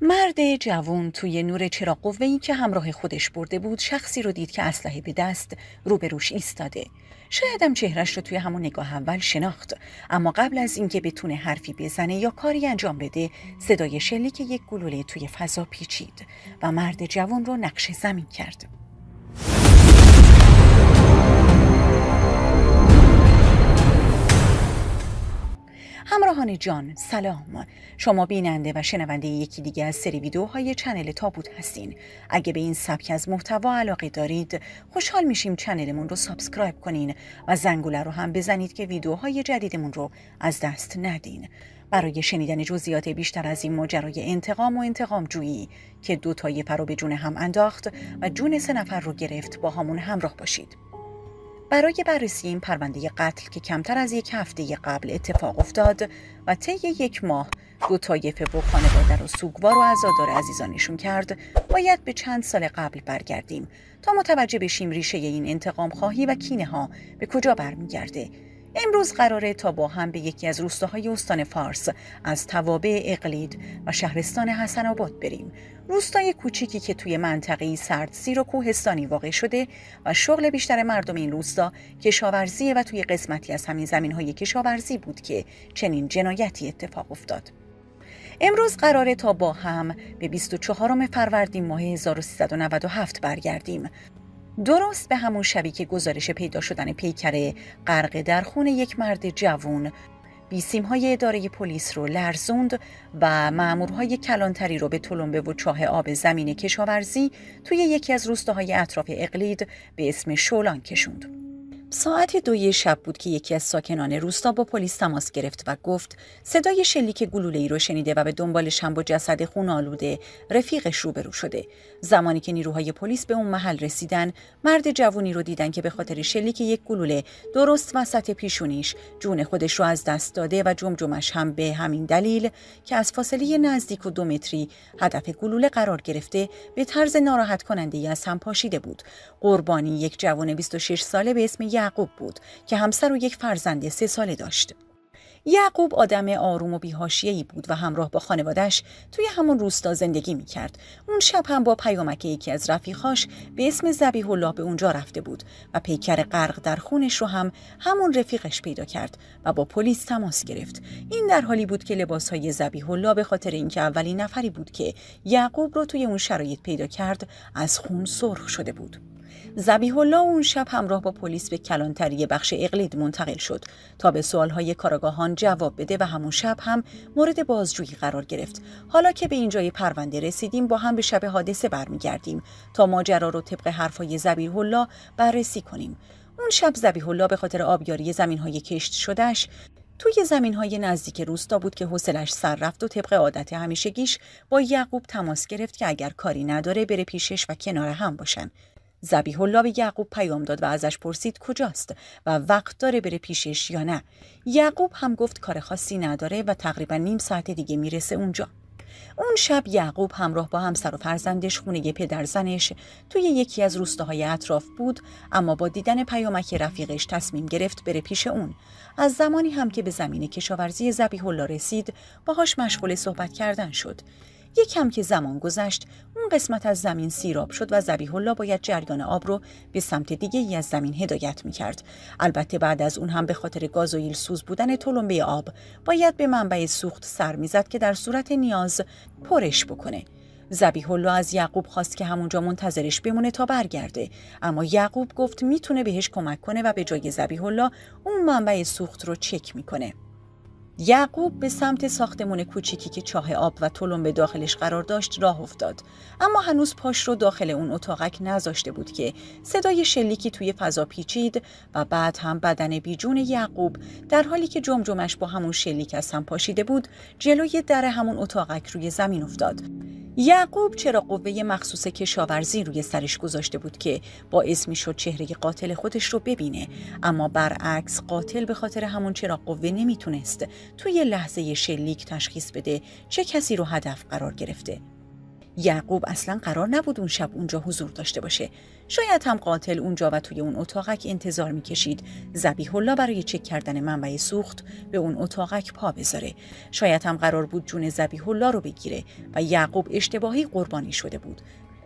مرد جوان توی نور چراغ قوه‌ای که همراه خودش برده بود شخصی رو دید که اسلحه به دست روبروش ایستاده. شایدم چهرش رو توی همون نگاه اول شناخت، اما قبل از اینکه بتونه حرفی بزنه یا کاری انجام بده، صدای شلیک یک گلوله توی فضا پیچید و مرد جوان رو نقش زمین کرد. همراهان جان سلام، شما بیننده و شنونده یکی دیگه از سری ویدیوهای چنل تابوت هستین. اگه به این سبک از محتوا علاقه دارید خوشحال میشیم چنلمون رو سابسکرایب کنین و زنگوله رو هم بزنید که ویدیوهای جدیدمون رو از دست ندین. برای شنیدن جزئیات بیشتر از این ماجرای انتقام و انتقام جویی که دو تای پرو به جون هم انداخت و جون 3 نفر رو گرفت با همون همراه باشید. برای بررسی این پرونده قتل که کمتر از 1 هفته قبل اتفاق افتاد و طی 1 ماه 2 طایفه و خانواده رو سوگوار و عزادار عزیزانشون کرد، باید به چند سال قبل برگردیم تا متوجه بشیم ریشه این انتقام خواهی و کینه ها به کجا برمیگرده. امروز قراره تا با هم به یکی از روستاهای استان فارس از توابع اقلید و شهرستان حسن آباد بریم. روستای کوچیکی که توی منطقه‌ای سردسیر و کوهستانی واقع شده و شغل بیشتر مردم این روستا کشاورزی و توی قسمتی از همین زمین‌های کشاورزی بود که چنین جنایتی اتفاق افتاد. امروز قراره تا با هم به 24 فروردین ماه 1397 برگردیم. درست به همون شبی که گزارش پیدا شدن پیکر غرق در خون یک مرد جوان بیسیم‌های اداره پلیس رو لرزوند و مأمورهای کلانتری رو به تلمبه و چاه آب زمین کشاورزی توی یکی از روستاهای اطراف اقلید به اسم شولان کشوند. ساعت 2 شب بود که یکی از ساکنان روستا با پلیس تماس گرفت و گفت صدای شلیک گلوله‌ای رو شنیده و به دنبالش هم با جسد خون‌آلوده رفیقش روبرو شده. زمانی که نیروهای پلیس به اون محل رسیدن، مرد جوونی رو دیدن که به خاطر شلیک یک گلوله درست وسط پیشونیش جون خودش رو از دست داده و جمجمش هم به همین دلیل که از فاصله نزدیک و 2 متری هدف گلوله قرار گرفته به طرز ناراحت کننده‌ای از هم پاشیده بود. قربانی یک جوان 26 ساله به اسم یعقوب بود که همسر و یک فرزند 3 ساله داشت. یعقوب آدم آروم و بی‌حاشیه‌ای بود و همراه با خانواده‌اش توی همون روستا زندگی می‌کرد. اون شب هم با پیامک یکی از رفیقاش به اسم ذبیح الله به اونجا رفته بود و پیکر غرق در خونش رو هم همون رفیقش پیدا کرد و با پلیس تماس گرفت. این در حالی بود که لباس‌های ذبیح الله به خاطر اینکه اولین نفری بود که یعقوب رو توی اون شرایط پیدا کرد از خون سرخ شده بود. ذبیح الله اون شب همراه با پلیس به کلانتری بخش اقلید منتقل شد تا به سوالهای کاراگاهان جواب بده و همون شب هم مورد بازجویی قرار گرفت. حالا که به اینجای پرونده رسیدیم با هم به شب حادثه برمیگردیم تا ماجرا رو طبق حرفای ذبیح الله بررسی کنیم. اون شب ذبیح الله به خاطر آبیاری زمین‌های کشت شدهش توی زمین‌های نزدیک روستا بود که حوصله‌اش سر رفت و طبق عادت همیشگیش با یعقوب تماس گرفت که اگر کاری نداره بره پیشش و کنار هم باشن. ذبیح الله به یعقوب پیام داد و ازش پرسید کجاست و وقت داره بره پیشش یا نه. یعقوب هم گفت کار خاصی نداره و تقریبا نیم ساعت دیگه میرسه اونجا. اون شب یعقوب همراه با همسر و فرزندش خونه پدرزنش توی یکی از روستاهای اطراف بود، اما با دیدن پیامک رفیقش تصمیم گرفت بره پیش اون. از زمانی هم که به زمین کشاورزی ذبیح الله رسید باهاش مشغول صحبت کردن شد. یکم که زمان گذشت اون قسمت از زمین سیراب شد و ذبیح الله باید جریان آب رو به سمت دیگه ای از زمین هدایت می‌کرد. البته بعد از اون هم به خاطر گازوئیل سوز بودن تلمبه آب باید به منبع سوخت سر می‌زد که در صورت نیاز پرش بکنه. ذبیح الله از یعقوب خواست که همونجا منتظرش بمونه تا برگرده، اما یعقوب گفت میتونه بهش کمک کنه و به جای ذبیح الله اون منبع سوخت رو چک میکنه. یعقوب به سمت ساختمون کوچیکی که چاه آب و تلمبه داخلش قرار داشت راه افتاد، اما هنوز پاش رو داخل اون اتاقک نذاشته بود که صدای شلیکی توی فضا پیچید و بعد هم بدن بیجون یعقوب در حالی که جمجمش با همون شلیک از هم پاشیده بود جلوی در همون اتاقک روی زمین افتاد. یعقوب چرا قوه مخصوص کشاورزی روی سرش گذاشته بود که باعث میشد چهره قاتل خودش رو ببینه، اما برعکس قاتل به خاطر همون چرا قوه نمیتونست توی لحظه شلیک تشخیص بده چه کسی رو هدف قرار گرفته. یعقوب اصلا قرار نبود اون شب اونجا حضور داشته باشه. شاید هم قاتل اونجا و توی اون اتاقک انتظار میکشید ذبیح الله برای چک کردن منبع سوخت به اون اتاقک پا بذاره. شاید هم قرار بود جون ذبیح الله رو بگیره و یعقوب اشتباهی قربانی شده بود.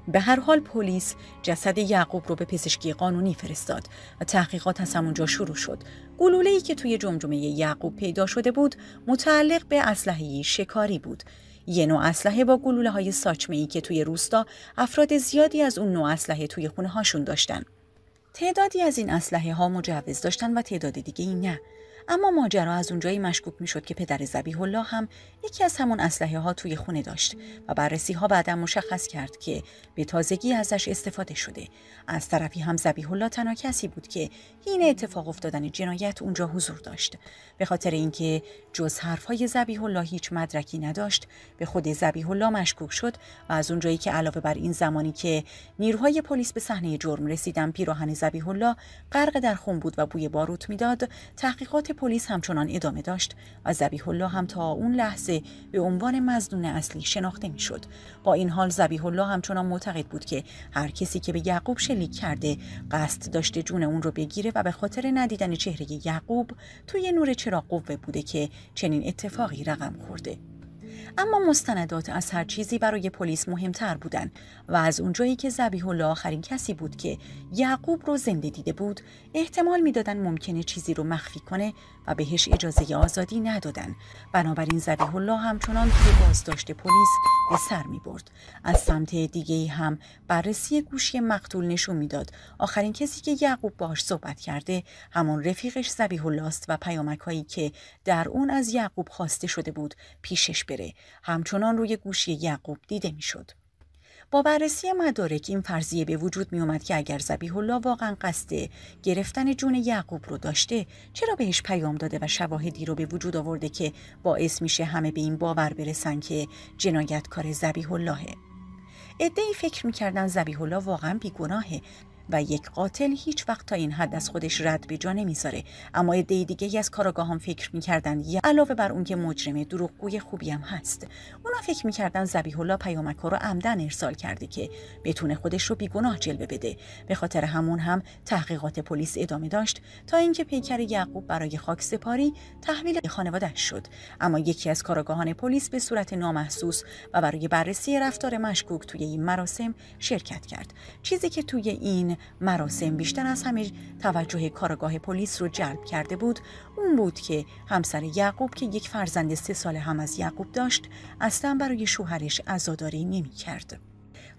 به هر حال پلیس جسد یعقوب رو به پزشکی قانونی فرستاد و تحقیقات از همونجا شروع شد. گلوله‌ای که توی جمجمه یعقوب پیدا شده بود متعلق به اسلحه شکاری بود. یه نوع اسلحه با گلوله‌های ساچمه‌ای که توی روستا افراد زیادی از اون نوع اسلحه توی خونه هاشون داشتن. تعدادی از این اسلحه ها مجوز داشتن و تعداد دیگه‌ای نه. اما ماجرا از اونجایی مشکوک میشد که پدر ذبیح الله هم یکی از همون اسلحه ها توی خونه داشت و بررسی ها بعداً مشخص کرد که به تازگی ازش استفاده شده. از طرفی هم ذبیح الله تنها کسی بود که حین اتفاق افتادن جنایت اونجا حضور داشت. به خاطر اینکه جز حرفهای ذبیح الله هیچ مدرکی نداشت، به خود ذبیح الله مشکوک شد و از اونجایی که علاوه بر این زمانی که نیروهای پلیس به صحنه جرم رسیدن پیراهن ذبیح الله غرق در خون بود و بوی باروت میداد، تحقیقات پلیس همچنان ادامه داشت و ذبیح الله هم تا اون لحظه به عنوان مظنون اصلی شناخته میشد. با این حال ذبیح الله همچنان معتقد بود که هر کسی که به یعقوب شلیک کرده قصد داشته جون اون رو بگیره و به خاطر ندیدن چهره یعقوب توی نور چراغ قوه بوده که چنین اتفاقی رقم خورده. اما مستندات از هر چیزی برای پلیس مهمتر بودن و از اونجایی که ذبیح الله آخرین کسی بود که یعقوب رو زنده دیده بود، احتمال میدادن ممکنه چیزی رو مخفی کنه و بهش اجازه آزادی ندادن. بنابراین ذبیح الله همچنان توی بازداشت پلیس به سر می برد. از سمت دیگه‌ای هم بررسی گوشی مقتول نشون میداد آخرین کسی که یعقوب باهاش صحبت کرده همون رفیقش ذبیح الله است و پیامک‌هایی که در اون از یعقوب خواسته شده بود پیشش بره همچنان روی گوشی یعقوب دیده میشد. با بررسی مدارک این فرضیه به وجود می اومد که اگر ذبیح الله واقعا قصد گرفتن جون یعقوب رو داشته، چرا بهش پیام داده و شواهدی رو به وجود آورده که باعث میشه همه به این باور برسن که جنایتکار ذبیح اللهه. عده‌ای فکر می‌کردن ذبیح الله واقعا بیگناهه و یک قاتل هیچ وقت تا این حد از خودش رد به جا نمیذاره. اما عده دیگه از کاراگاهان فکر می‌کردن علاوه بر اون که مجرم دروغگوی خوبی هم هست، اونا فکر می‌کردن ذبیح الله پیامک‌ها رو عمدن ارسال کرده که بتونه خودش رو بیگناه جلوه بده. به خاطر همون هم تحقیقات پلیس ادامه داشت تا اینکه پیکر یعقوب برای خاکسپاری تحویل خانواده‌اش شد. اما یکی از کاراگاهان پلیس به صورت نامحسوس و برای بررسی رفتار مشکوک توی این مراسم شرکت کرد. چیزی که توی این مراسم بیشتر از همه توجه کارآگاه پلیس رو جلب کرده بود اون بود که همسر یعقوب که یک فرزند 3 ساله هم از یعقوب داشت اصلا برای شوهرش عزاداری نمی کرد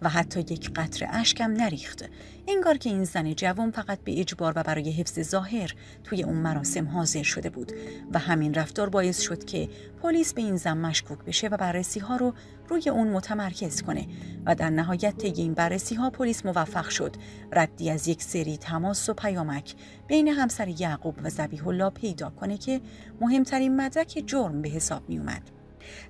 و حتی یک قطره اشکم نریخت. انگار که این زن جوان فقط به اجبار و برای حفظ ظاهر توی اون مراسم حاضر شده بود و همین رفتار باعث شد که پلیس به این زن مشکوک بشه و بررسی ها رو روی اون متمرکز کنه و در نهایت طی این بررسی ها پلیس موفق شد ردی از یک سری تماس و پیامک بین همسر یعقوب و ذبیح الله پیدا کنه که مهمترین مدرک جرم به حساب می اومد.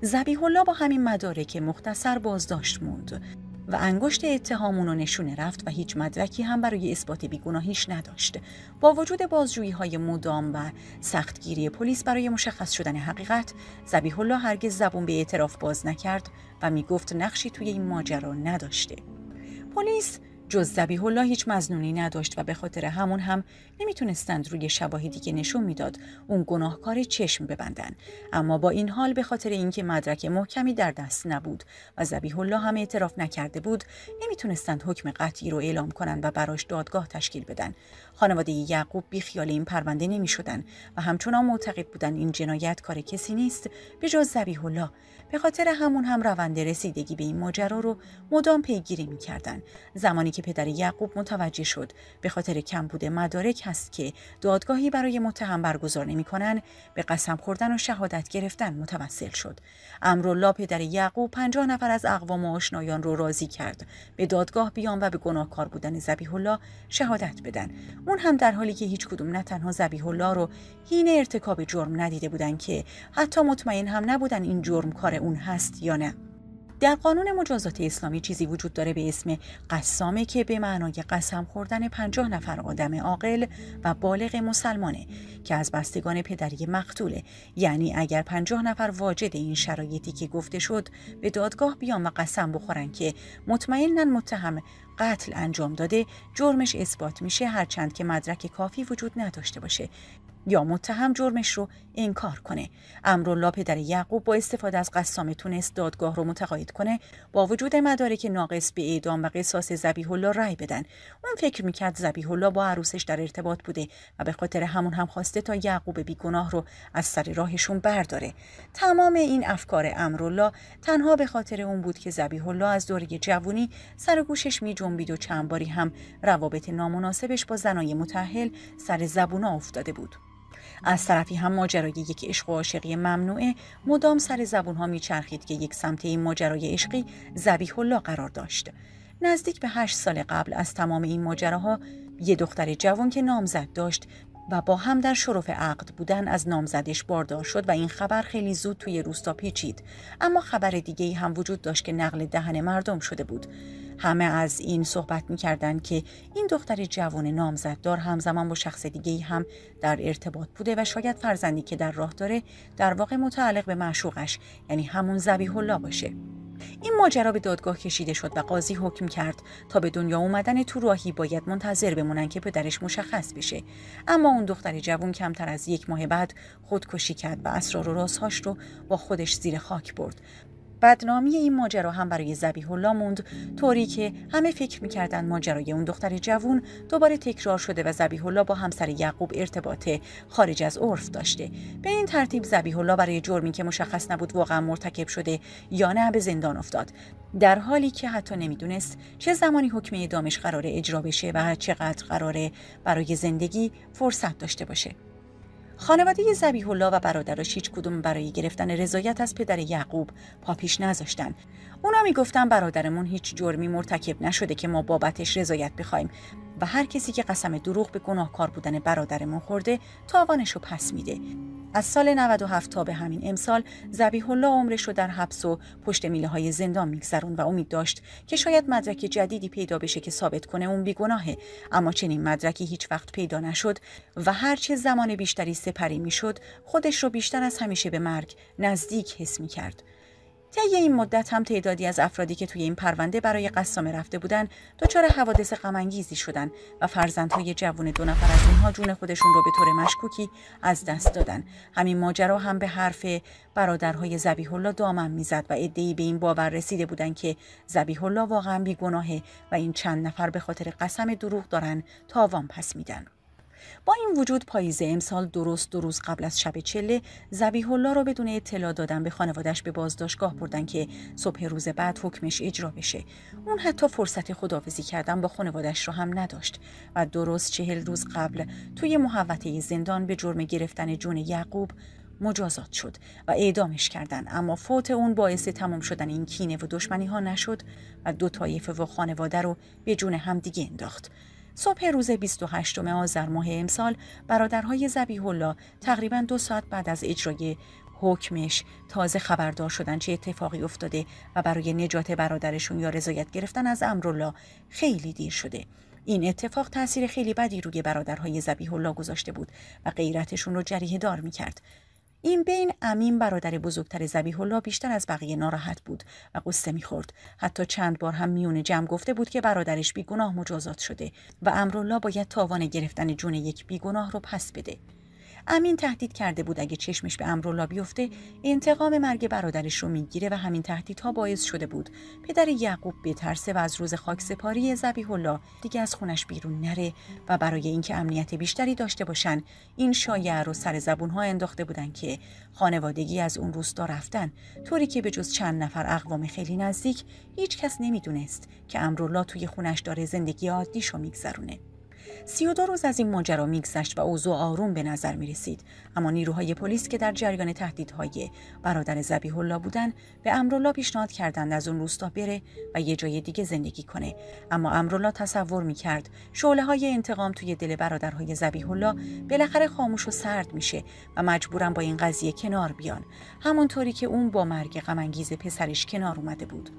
ذبیح الله با همین مدارک مختصر بازداشت موند و انگشت اتهام اون رو نشونه رفت و هیچ مدرکی هم برای اثبات بیگناهیش نداشت. با وجود بازجویی‌های مدام و سختگیری پلیس برای مشخص شدن حقیقت، ذبیح الله هرگز زبون به اعتراف باز نکرد و میگفت نقشی توی این ماجرا نداشته. پلیس جز ذبیح الله هیچ مظنونی نداشت و به خاطر همون هم نمیتونستند روی شواهدی که نشون میداد اون گناهکار چشم ببندن. اما با این حال به خاطر اینکه مدرک محکمی در دست نبود و ذبیح الله هم اعتراف نکرده بود، نمیتونستند حکم قطعی رو اعلام کنند و براش دادگاه تشکیل بدن. خانواده یعقوب بیخیال این پرونده نمیشدن و همچنان معتقد بودن این جنایت کار کسی نیست به جز ذبیح الله. به خاطر همون هم روند رسیدگی به این ماجرا رو مدام پیگیری می‌کردن. زمانی که پدر یعقوب متوجه شد به خاطر کمبود مدارک هست که دادگاهی برای متهم برگزار نمی‌کنن، به قسم خوردن و شهادت گرفتن متوسل شد. امرالله پدر یعقوب 50 نفر از اقوام و آشنایان رو راضی کرد به دادگاه بیان و به گناهکار بودن ذبیح الله شهادت بدن. اون هم در حالی که هیچ کدوم نه تنها ذبیح الله رو حین ارتکاب جرم ندیده بودن که حتی مطمئن هم نبودن این جرم کار اون هست یا نه. در قانون مجازات اسلامی چیزی وجود داره به اسم قسامه که به معنای قسم خوردن 50 نفر آدم عاقل و بالغ مسلمانه که از بستگان پدری مقتوله. یعنی اگر 50 نفر واجد این شرایطی که گفته شد به دادگاه بیان و قسم بخورن که مطمئناً متهم قتل انجام داده، جرمش اثبات میشه هرچند که مدرک کافی وجود نداشته باشه یا متهم جرمش رو انکار کنه. امرالله پدر یعقوب با استفاده از قسامه تونست دادگاه رو متقاعد کنه با وجود مدارک ناقص به اعدام و قصاص ذبیح الله رأی بدن. اون فکر میکرد ذبیح الله با عروسش در ارتباط بوده و به خاطر همون هم خواسته تا یعقوب بیگناه رو از سر راهشون برداره. تمام این افکار امرالله تنها به خاطر اون بود که ذبیح الله از دوره جوونی سر گوشش میجنبید و چند باری هم روابط نامناسبش با زنای متأهل سر زبونا افتاده بود. از طرفی هم ماجرای یک عشق و عاشقی ممنوعه مدام سر زبونها میچرخید که یک سمت این ماجرای عشقی ذبیح الله قرار داشت. نزدیک به 8 سال قبل از تمام این ماجراها یه دختر جوان که نامزد داشت و با هم در شرف عقد بودن از نامزدش باردار شد و این خبر خیلی زود توی روستا پیچید. اما خبر دیگه‌ای هم وجود داشت که نقل دهن مردم شده بود. همه از این صحبت می‌کردن که این دختر جوان نامزددار همزمان با شخص دیگه‌ای هم در ارتباط بوده و شاید فرزندی که در راه داره در واقع متعلق به معشوقش یعنی همون ذبیح الله باشه. این ماجرا به دادگاه کشیده شد و قاضی حکم کرد تا به دنیا اومدن تو راهی باید منتظر بمونن که پدرش مشخص بشه. اما اون دختر جوان کمتر از 1 ماه بعد خودکشی کرد و اسرار و رازهاش رو با خودش زیر خاک برد. بدنامی این ماجرا هم برای ذبیح الله موند، طوری که همه فکر می‌کردن ماجرای اون دختر جوان دوباره تکرار شده و ذبیح الله با همسر یعقوب ارتباط خارج از عرف داشته. به این ترتیب ذبیح الله برای جرمی که مشخص نبود واقعا مرتکب شده یا نه به زندان افتاد، در حالی که حتی نمیدونست چه زمانی حکم اعدامش قراره اجرا بشه و چقدر قراره برای زندگی فرصت داشته باشه. خانواده ذبیح الله و برادرش هیچ کدوم برای گرفتن رضایت از پدر یعقوب پا پیش نذاشتن. اونا میگفتن برادرمون هیچ جرمی مرتکب نشده که ما بابتش رضایت بخوایم و هر کسی که قسم دروغ به گناهکار بودن برادرمون خورده تاوانش رو پس میده. از سال 97 تا به همین امسال ذبیح الله عمرش رو در حبس و پشت میله‌های زندان میگذرون و امید داشت که شاید مدرک جدیدی پیدا بشه که ثابت کنه اون بیگناهه. اما چنین مدرکی هیچ وقت پیدا نشد و هرچه زمان بیشتری سپری میشد خودش رو بیشتر از همیشه به مرگ نزدیک حس میکرد. طی این مدت هم تعدادی از افرادی که توی این پرونده برای قسامه رفته بودن دچار حوادث غم‌انگیزی شدن و فرزندهای جوان 2 نفر از اونها جون خودشون رو به طور مشکوکی از دست دادن. همین ماجرا هم به حرف برادرهای ذبیح الله دامن میزد و عده‌ای به این باور رسیده بودن که ذبیح الله واقعا بیگناهه و این چند نفر به خاطر قسم دروغ دارن تاوان پس میدن. با این وجود پاییز امسال درست 2 روز قبل از شب چله ذبیح الله رو بدون اطلاع دادن به خانواده‌اش به بازداشتگاه بردن که صبح روز بعد حکمش اجرا بشه. اون حتی فرصت خداحافظی کردن با خانواده‌اش رو هم نداشت و درست 40 روز قبل توی محوطه زندان به جرم گرفتن جون یعقوب مجازات شد و اعدامش کردن. اما فوت اون باعث تمام شدن این کینه و دشمنی ها نشد و 2 طایفه و خانواده رو به جون هم دیگه انداخت. صبح روز 28 آذر ماه امسال برادرهای ذبیح الله تقریباً 2 ساعت بعد از اجرای حکمش تازه خبردار شدن چه اتفاقی افتاده و برای نجات برادرشون یا رضایت گرفتن از امرالله خیلی دیر شده. این اتفاق تأثیر خیلی بدی روی برادرهای ذبیح الله گذاشته بود و غیرتشون رو جریحه دار می‌کرد. این بین امین برادر بزرگتر ذبیح الله بیشتر از بقیه ناراحت بود و قصه می‌خورد. حتی چند بار هم میون جمع گفته بود که برادرش بیگناه مجازات شده و امرالله باید تاوان گرفتن جون یک بیگناه رو پس بده. امین تهدید کرده بود اگه چشمش به امرالله بیفته انتقام مرگ برادرش رو میگیره و همین تهدیدها باعث شده بود پدر یعقوب بترسه و از روز خاکسپاری ذبیح الله دیگه از خونش بیرون نره و برای اینکه امنیت بیشتری داشته باشن این شایعه رو سر زبونها انداخته بودن که خانوادگی از اون روستا رفتن، طوری که به جز چند نفر اقوام خیلی نزدیک هیچ کس نمیدونست که امرالله توی خونش داره زندگی عادیشو میگذرونه. 32 روز از این ماجرا میگذشت و اوضاع آروم به نظر می رسید، اما نیروهای پلیس که در جریان تهدیدهای برادر ذبیح الله بودند به امرالله پیشنهاد کردند از اون روستا بره و یه جای دیگه زندگی کنه. اما امرالله تصور می‌کرد شعله‌های انتقام توی دل برادرهای ذبیح الله بالاخره خاموش و سرد میشه و مجبورن با این قضیه کنار بیان، همونطوری که اون با مرگ غم‌انگیز پسرش کنار اومده بود.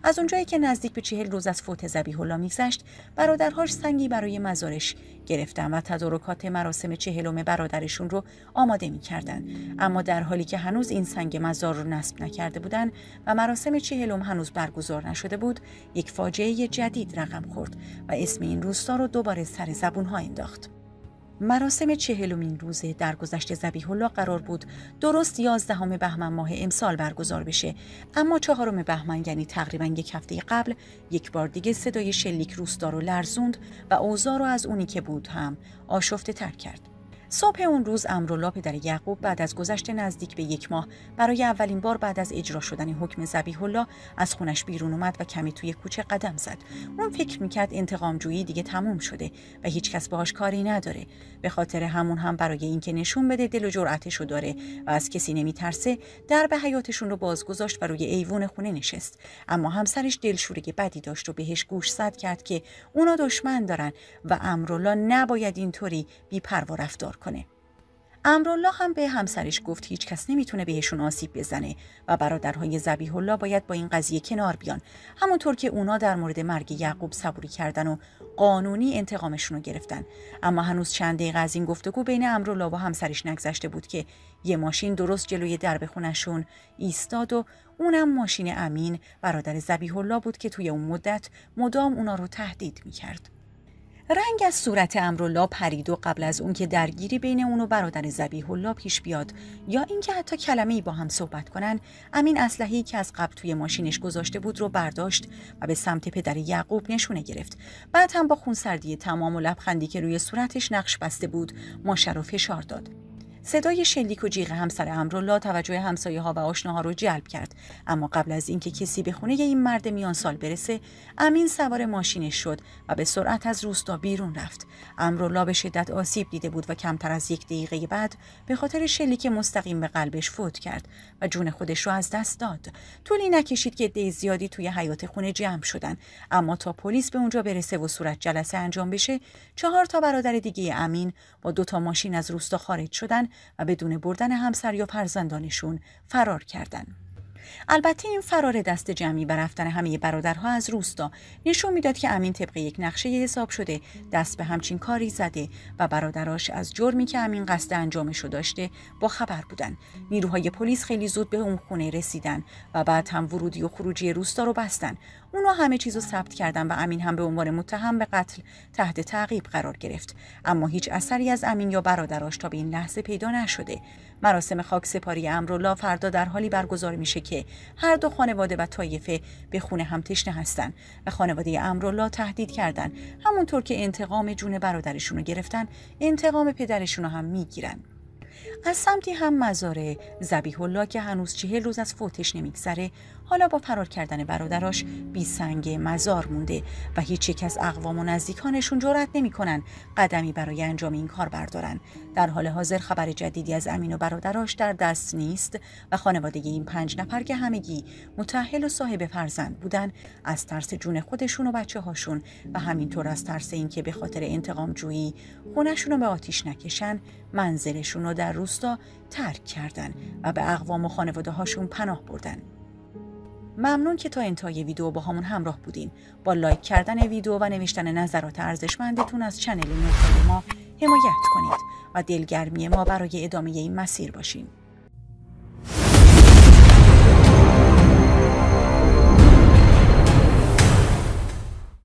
از اونجایی که نزدیک به 40 روز از فوت ذبیح الله میگذشت، برادرهاش سنگی برای مزارش گرفتن و تدارکات مراسم 40 برادرشون رو آماده میکردن. اما در حالی که هنوز این سنگ مزار رو نصب نکرده بودن و مراسم 40 هنوز برگزار نشده بود، یک فاجعه جدید رقم خورد و اسم این روستا رو دوباره سر زبونها انداخت. مراسم 40مین روز درگذشت ذبیح الله قرار بود درست 11 بهمن ماه امسال برگزار بشه، اما 4 بهمن یعنی تقریباً یک هفته قبل یک بار دیگه صدای شلیک روستا رو لرزوند و اوضاع رو از اونی که بود هم آشفته تر کرد. صبح اون روز امرالله پدر یعقوب بعد از گذشت نزدیک به 1 ماه برای اولین بار بعد از اجرا شدن حکم ذبیح الله از خونش بیرون اومد و کمی توی کوچه قدم زد. اون فکر میکرد انتقام جویی دیگه تموم شده و هیچ کس باهاش کاری نداره. به خاطر همون هم برای اینکه نشون بده دل و جرأتشو داره و از کسی نمیترسه، درب حیاطشون رو باز گذاشت و روی ایوون خونه نشست. اما همسرش دلشوره بدی داشت و بهش گوشزد کرد که اونا دشمن دارن و امرالله نباید اینطوری بی‌پروا رفتار کنه. امرالله هم به همسرش گفت هیچ کس نمیتونه بهشون آسیب بزنه و برادرهای ذبیح الله باید با این قضیه کنار بیان، همونطور که اونا در مورد مرگ یعقوب صبوری کردن و قانونی انتقامشون رو گرفتن. اما هنوز چند دقیقه از این گفتگو بین امرالله و همسرش نگذشته بود که یه ماشین درست جلوی درب خونشون ایستاد و اونم ماشین امین برادر ذبیح الله بود که توی اون مدت مدام اونا رو تهدید میکرد. رنگ از صورت امرالله پرید و قبل از اون که درگیری بین اون و برادر ذبیح الله پیش بیاد یا اینکه حتی کلمه‌ای با هم صحبت کنن، امین اسلحه‌ای که از قبل توی ماشینش گذاشته بود رو برداشت و به سمت پدر یعقوب نشونه گرفت. بعد هم با خونسردی تمام و لبخندی که روی صورتش نقش بسته بود ماشه رو فشار داد. صدای شلیک و جیغ همسر امرالله توجه همسایه‌ها و آشناها رو جلب کرد، اما قبل از اینکه کسی به خونه این مرد میان سال برسه، امین سوار ماشینش شد و به سرعت از روستا بیرون رفت. امرالله به شدت آسیب دیده بود و کمتر از 1 دقیقه بعد به خاطر شلیک مستقیم به قلبش فوت کرد و جون خودش رو از دست داد. طولی نکشید که عده زیادی توی حیاط خونه جمع شدن، اما تا پلیس به اونجا برسه و صورت جلسه انجام بشه، 4 برادر دیگه امین با 2 ماشین از روستا خارج شدن و بدون بردن همسر یا فرزندانشون فرار کردند. البته این فرار دست جمعی و رفتن همه برادرها از روستا نشون میداد که امین طبق یک نقشه حساب شده دست به همچین کاری زده و برادراش از جرمی که امین قصد انجامشو داشته با خبر بودن. نیروهای پلیس خیلی زود به اون خونه رسیدن و بعد هم ورودی و خروجی روستا رو بستن. اونا همه چیزو ثبت کردن و امین هم به عنوان متهم به قتل تحت تعقیب قرار گرفت. اما هیچ اثری از امین یا برادراش تا به این لحظه پیدا نشده. مراسم خاکسپاری امرالله فردا در حالی برگزار میشه که هر 2 خانواده و طایفه به خونه هم تشنه هستن و خانواده امرالله تهدید کردن همونطور که انتقام جون برادرشون رو گرفتن، انتقام پدرشون رو هم میگیرن. از سمتی هم مزار ذبیح الله که هنوز 40 روز از فوتش نمیگذره، حالا با فرار کردن برادراش بی سنگ مزار مونده و هیچ یک از اقوام و نزدیکانشون جرئت نمیکنن قدمی برای انجام این کار بردارن. در حال حاضر خبر جدیدی از امین و برادراش در دست نیست و خانواده این 5 نفر که همگی متأهل و صاحب فرزند بودن، از ترس جون خودشون و بچه‌هاشون و همینطور از ترس اینکه به خاطر انتقام جویی خونه‌شون رو به آتیش نکشن، منزلشون رو در روستا ترک کردن و به اقوام و خانواده هاشون پناه بردن. ممنون که تا انتهای ویدیو با همون همراه بودین. با لایک کردن ویدیو و نوشتن نظرات ارزشمندتون از چنل نوتای ما حمایت کنید و دلگرمی ما برای ادامه این مسیر باشین.